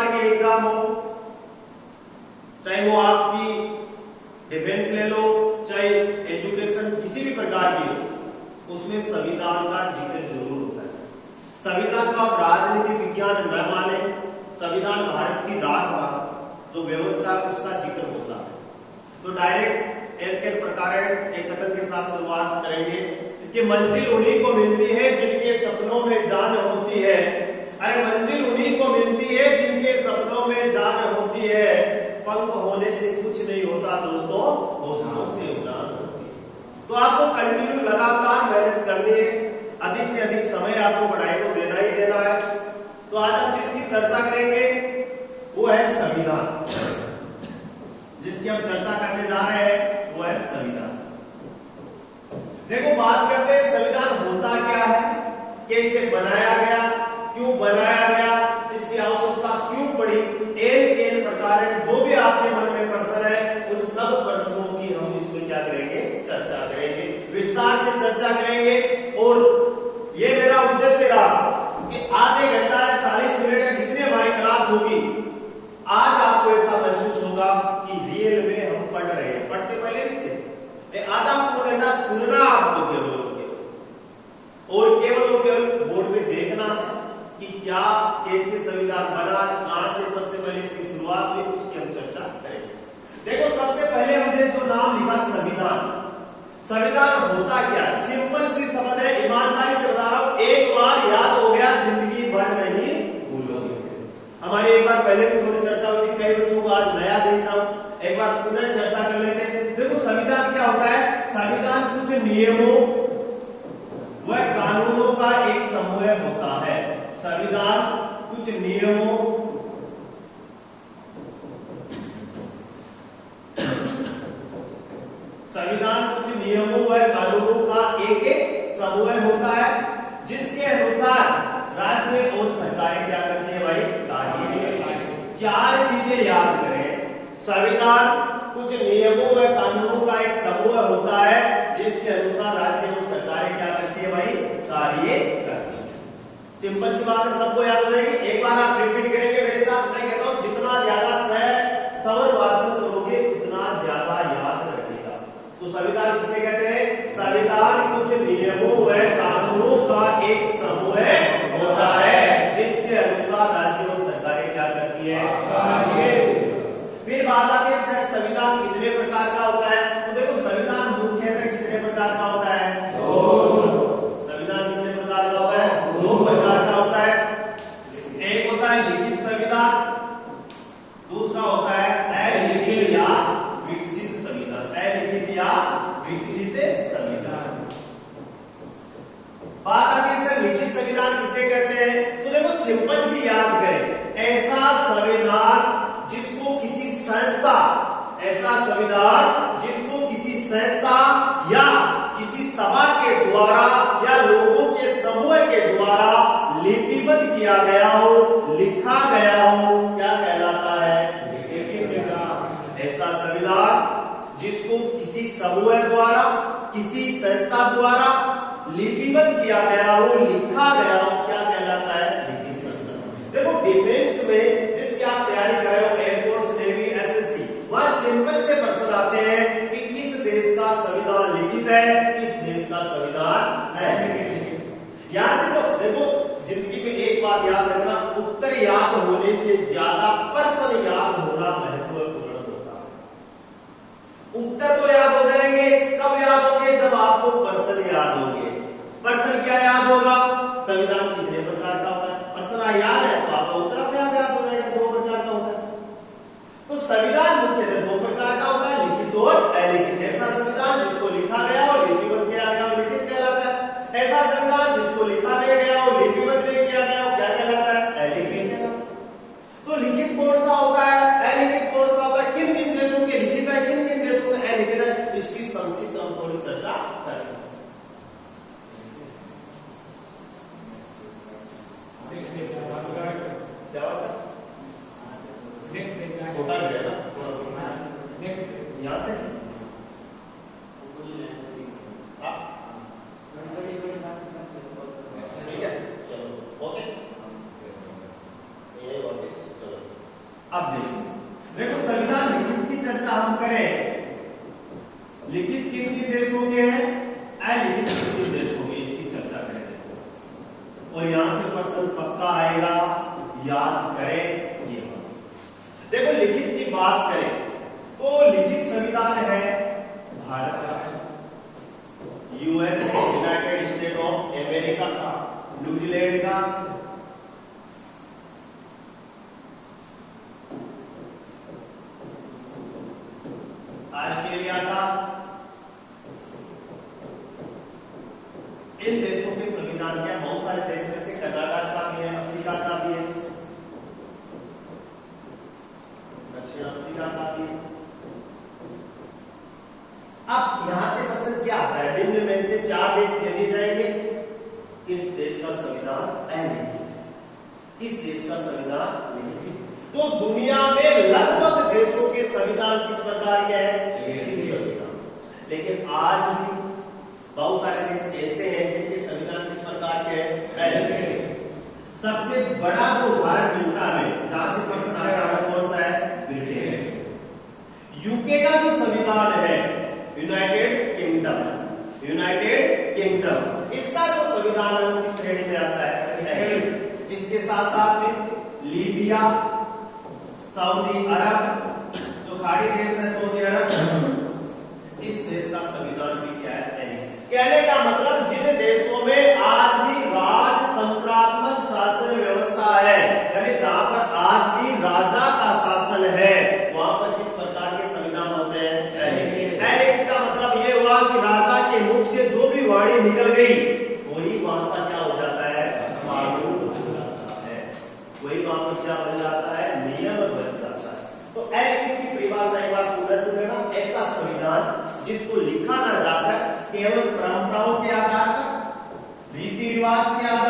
प्रकार के एग्जाम हो, चाहे वो आपकी डिफेंस ले लो, चाहे एजुकेशन किसी भी प्रकार की हो, उसमें संविधान का जिक्र जरूर होता है। संविधान को आप राजनीति विज्ञान न माने, संविधान भारत की राजभाषा जो व्यवस्था उसका जिक्र होता है। तो डायरेक्ट एक प्रकार एक कथन के साथ शुरुआत करेंगे कि मंजिल उन्हीं को मिलती है जिनके सपनों में जान होती है। अरे मंजिल उन्हीं को मिलती है जिनके सपनों में जान होती है। पंख होने से कुछ नहीं होता दोस्तों, हौसलों से उड़ान होती है। तो आपको कंटिन्यू लगातार मेहनत करनी है, अधिक से अधिक समय आपको पढ़ाई को देना ही देना है। तो आज हम जिसकी चर्चा करेंगे वो है संविधान। जिसकी हम चर्चा करने जा रहे हैं वो है संविधान। देखो बात करते हैं संविधान होता क्या है, कैसे बनाया गया, क्यों बनाया गया, इसकी आवश्यकता क्यों पड़ी, एन प्रकार जो भी आपके मन में प्रश्न है उन सब प्रश्नों की हम इसमें क्या करेंगे, चर्चा करेंगे, विस्तार से चर्चा करेंगे। और ये मेरा उद्देश्य रहा कि आधे घंटा या 40 मिनट या जितनी हमारी क्लास होगी, आज आपको ऐसा महसूस होगा कि रियल में हम पढ़ रहे हैं। पढ़ते पहले नहीं थे, आधा पूरा घंटा सुनना आपको केवल और केवल बोर्ड पे देखना है कि क्या कैसे संविधान बना, कहां से सबसे पहले इसकी शुरुआत हुई, उसकी हम चर्चा करेंगे। देखो सबसे पहले हमने जो नाम लिखा संविधान, संविधान होता क्या है, सिंपल सी समझ है, ईमानदारी से बता रहा हूं, एक बार याद हो गया जिंदगी भर नहीं भूलोगे। हमारी एक बार पहले भी थोड़ी चर्चा हुई थी, कई बच्चों को आज नया देख रहा हूं, एक बार पुनः चर्चा कर लेते हैं। देखो संविधान क्या होता है, संविधान कुछ नियमों व कानूनों का एक समूह होता है। संविधान कुछ नियमों व कानूनों का एक समूह होता है, जिसके अनुसार राज्य और सरकारें क्या करती है भाई, कार्य। चार चीजें याद करें, संविधान कुछ नियमों व कानूनों का एक समूह होता है, जिसके अनुसार राज्य और सरकारें क्या करती है भाई, कार्य करती है। सिंपल सी बात है, सबको याद हो जाएगी। एक बार आप रिपीट करेंगे मेरे साथ, मैं कहता हूं जितना ज्यादा सवर वाचन करोगे उतना ज्यादा याद रखेगा। तो संविधान किसे कहते हैं, संविधान कुछ नियमों व कानूनों का एक समूह होता है, जिसके अनुसार राज्य और सरकारें क्या करती है, कार्य। फिर बात आती है संविधान कितने प्रकार का होता है। तो देखो संविधान मुख्यतः कितने प्रकार का होता है, संविधान कितने प्रकार का होता है, दो प्रकार का होता है। एक होता है लिखित संविधान, दूसरा होता है अलिखित या विकसित संविधान। अलिखित या विकसित संविधान। बात आती है सर लिखित संविधान किसे कहते हैं। तो देखो सिंपल सी याद करें, ऐसा संविधान जिसको किसी संस्था, ऐसा संविधान जिसको किसी संस्था या किसी सभा के द्वारा या लोगों के समूह के द्वारा लिपिबद्ध किया गया हो, लिखा गया हो, क्या कहलाता है, लिखित संविधान। ऐसा संविधान जिसको किसी समूह द्वारा, किसी संस्था द्वारा लिपिबद्ध किया गया हो, लिखा गया हो, क्या कहलाता है, लिखित संविधान। देखो डिफेंस में जिसकी आप तैयारी कर रहे हो, एयरफोर्स, नेवी, एसएससी, वहां सिंपल से प्रश्न आते हैं कि किस देश का संविधान लिखित है, किस देश का संविधान अलिखित। यहां से तो देखो जिंदगी में एक बात याद रखना, उत्तर याद होने से ज्यादा प्रश्न याद होना महत्वपूर्ण होता है। उत्तर तो याद हो जाएंगे, कब याद होंगे, जब आपको प्रश्न याद होंगे। प्रश्न क्या याद होगा, संविधान कितने प्रकार का होता है, प्रश्न याद है तो आपका उत्तर अपने आप याद हो जाएगा, दो प्रकार का होता है। तो संविधान मुख्यतः दो प्रकार का होता है, लिखित और अलिखित। ऐसा संविधान जिसको लिखा गया और लिपिबद्ध किया गया और लिखित कहलाता है। ऐसा संविधान जिसको लिखा नहीं गया और लिपिबद्ध नहीं किया गया और क्या कहलाता है, अलिखित कहलाता। तो लिखित कौन सा होता है, अलिखित कौन सा होता है, किन किन देशों के लिखित है, किन किन देशों में अलिखित है, इसकी संक्षिप्त हम थोड़ी चर्चा करेंगे। क्या होता है लिखित किन किन देशों के हैं, अलिखित किन किन देशों के, इसकी चर्चा करेंगे। और यहां से प्रश्न पक्का आएगा, याद करें ये बात। देखो लिखित की बात करें तो लिखित संविधान है भारत का, US, United state of America का, न्यूजीलैंड का, ऑस्ट्रेलिया का, इन देशों के संविधान के बहुत सारे देश में से कनाडा का भी है, अफ्रीका का भी है, दक्षिण अफ्रीका का भी है। अब यहां से प्रश्न क्या आता है, निम्न में से 4 देश दे दिए जाएंगे, किस देश का संविधान अलिखित है, किस देश का संविधान लिखित। तो दुनिया में लगभग देशों के संविधान किस प्रकार के हैं, लिखित संविधान। लेकिन आज भी बहुत सारे देश ऐसे हैं जिनके संविधान किस प्रकार के हैं, अलिखित। सबसे बड़ा जो उदाहरण मिलता है जहां से प्रश्न आता है कौन सा है, ब्रिटेन। यूके का जो संविधान है, यूनाइटेड किंगडम, यूनाइटेड किंगडम, इसका जो संविधान है वो किस श्रेणी में आता है, इसके साथ साथ में लीबिया, सऊदी अरब, जो खाड़ी देश है सऊदी अरब, इस देश का संविधान भी क्या है, कहने का मतलब जिन देशों में आज भी राजतंत्रात्मक शासन व्यवस्था है, यानी जहां पर आज भी राजा का शासन है, वहां पर किस प्रकार के संविधान होते हैं, अलिखित। का मतलब ये हुआ कि राजा के मुख से जो भी वाणी निकल गई वही वहां का क्या हो जाता है, कानून हो जाता है, वही वहां पर क्या बन जाता है, नियम बन जाता है। तो अलिखित की परिभाषा एक बार पूरा सुन लेना, ऐसा संविधान जिसको लिखा ना जाकर केवल परंपराओं के आधार पर, रीति रिवाज के आधार